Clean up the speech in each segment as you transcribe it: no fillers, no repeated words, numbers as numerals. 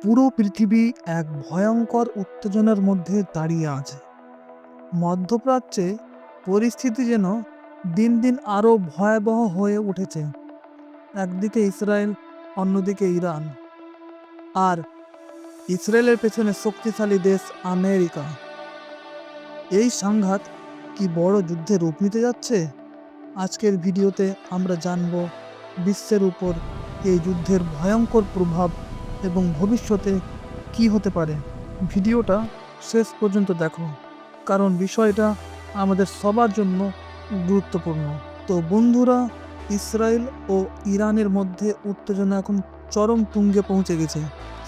পুরো পৃথিবী এক ভয়ঙ্কর উত্তেজনার মধ্যে দাঁড়িয়ে আছে। মধ্যপ্রাচ্যে পরিস্থিতি যেন দিন দিন আরও ভয়াবহ হয়ে উঠেছে। একদিকে ইসরায়েল, অন্যদিকে ইরান, আর ইসরায়েলের পেছনে শক্তিশালী দেশ আমেরিকা। এই সংঘাত কি বড় যুদ্ধে রূপ নিতে যাচ্ছে? আজকের ভিডিওতে আমরা জানব বিশ্বের উপর এই যুদ্ধের ভয়ঙ্কর প্রভাব এবং ভবিষ্যতে কি হতে পারে। ভিডিওটা শেষ পর্যন্ত দেখো, কারণ বিষয়টা আমাদের সবার জন্য গুরুত্বপূর্ণ। তো বন্ধুরা, ইসরায়েল ও ইরানের মধ্যে উত্তেজনা এখন চরম তুঙ্গে পৌঁছে গেছে।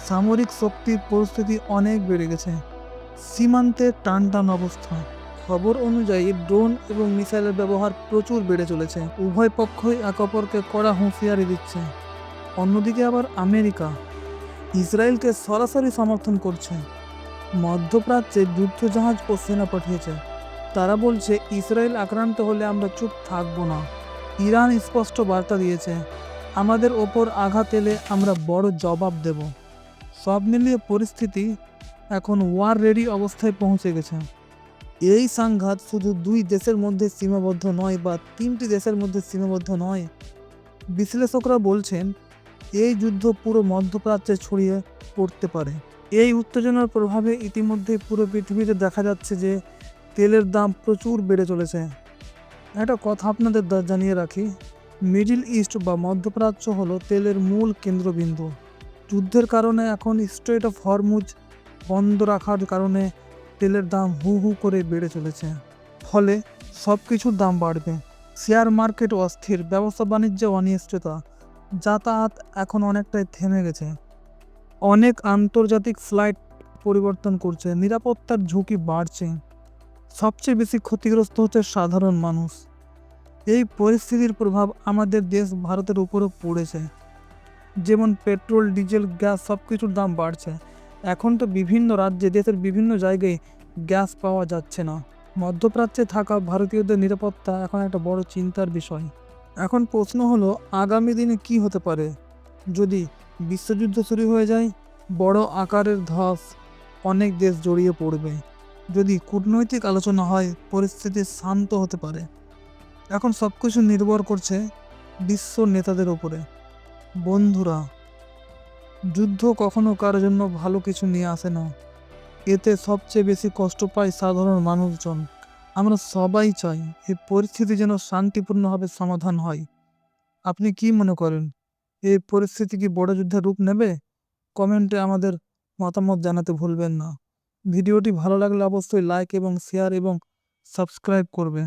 সামরিক শক্তির পরিস্থিতি অনেক বেড়ে গেছে। সীমান্তে টানটান অবস্থা। খবর অনুযায়ী ড্রোন এবং মিসাইলের ব্যবহার প্রচুর বেড়ে চলেছে। উভয় পক্ষই এক অপরকে কড়া হুঁশিয়ারি দিচ্ছে। অন্যদিকে আবার আমেরিকা ইসরায়েলকে সরাসরি সমর্থন করছে। মধ্যপ্রাচ্যে যুদ্ধজাহাজ ও সেনা পাঠিয়েছে। তারা বলছে ইসরায়েল আক্রান্ত হলে আমরা চুপ থাকবো না। ইরান স্পষ্ট বার্তা দিয়েছে, আমাদের ওপর আঘাত এলে আমরা বড় জবাব দেব। সব মিলিয়ে পরিস্থিতি এখন ওয়ার রেডি অবস্থায় পৌঁছে গেছে। এই সংঘাত শুধু দুই দেশের মধ্যে সীমাবদ্ধ নয় বা তিনটি দেশের মধ্যে সীমাবদ্ধ নয়। বিশ্লেষকরা বলছেন এই যুদ্ধ পুরো মধ্যপ্রাচ্যে ছড়িয়ে পড়তে পারে। এই উত্তেজনার প্রভাবে ইতিমধ্যে পুরো পৃথিবীতে দেখা যাচ্ছে যে তেলের দাম প্রচুর বেড়ে চলেছে। একটা কথা আপনাদের জানিয়ে রাখি, মিডল ইস্ট বা মধ্যপ্রাচ্য হলো তেলের মূল কেন্দ্রবিন্দু। যুদ্ধের কারণে এখন স্ট্রেট অফ হরমুজ বন্ধ রাখার কারণে তেলের দাম হু হু করে বেড়ে চলেছে। ফলে সব কিছুর দাম বাড়বে। শেয়ার মার্কেট অস্থির, ব্যবসা বাণিজ্যে অনিশ্চয়তা, যাতায়াত এখন অনেকটাই থেমে গেছে। অনেক আন্তর্জাতিক ফ্লাইট পরিবর্তন করছে, নিরাপত্তার ঝুঁকি বাড়ছে। সবচেয়ে বেশি ক্ষতিগ্রস্ত হচ্ছে সাধারণ মানুষ। এই পরিস্থিতির প্রভাব আমাদের দেশ ভারতের উপরও পড়েছে। যেমন পেট্রোল, ডিজেল, গ্যাস সব কিছুর দাম বাড়ছে। এখন তো বিভিন্ন রাজ্যে, দেশের বিভিন্ন জায়গায় গ্যাস পাওয়া যাচ্ছে না। মধ্যপ্রাচ্যে থাকা ভারতীয়দের নিরাপত্তা এখন একটা বড় চিন্তার বিষয়। এখন প্রশ্ন হলো, আগামী দিনে কি হতে পারে? যদি বিশ্বযুদ্ধ শুরু হয়ে যায়, বড় আকারের ধস, অনেক দেশ জড়িয়ে পড়বে। যদি কূটনৈতিক আলোচনা হয়, পরিস্থিতি শান্ত হতে পারে। এখন সব কিছু নির্ভর করছে বিশ্ব নেতাদের উপরে। বন্ধুরা, যুদ্ধ কখনো কারোর জন্য ভালো কিছু নিয়ে আসে না। এতে সবচেয়ে বেশি কষ্ট পায় সাধারণ মানুষজন। আমরা সবাই চাই এই পরিস্থিতি যেন শান্তিপূর্ণভাবে সমাধান হয়। আপনি কি মনে করেন, এই পরিস্থিতি কি বড় যুদ্ধের রূপ নেবে? কমেন্টে আমাদের মতামত জানাতে ভুলবেন না। ভিডিওটি ভালো লাগলে অবশ্যই লাইক এবং শেয়ার এবং সাবস্ক্রাইব করবে।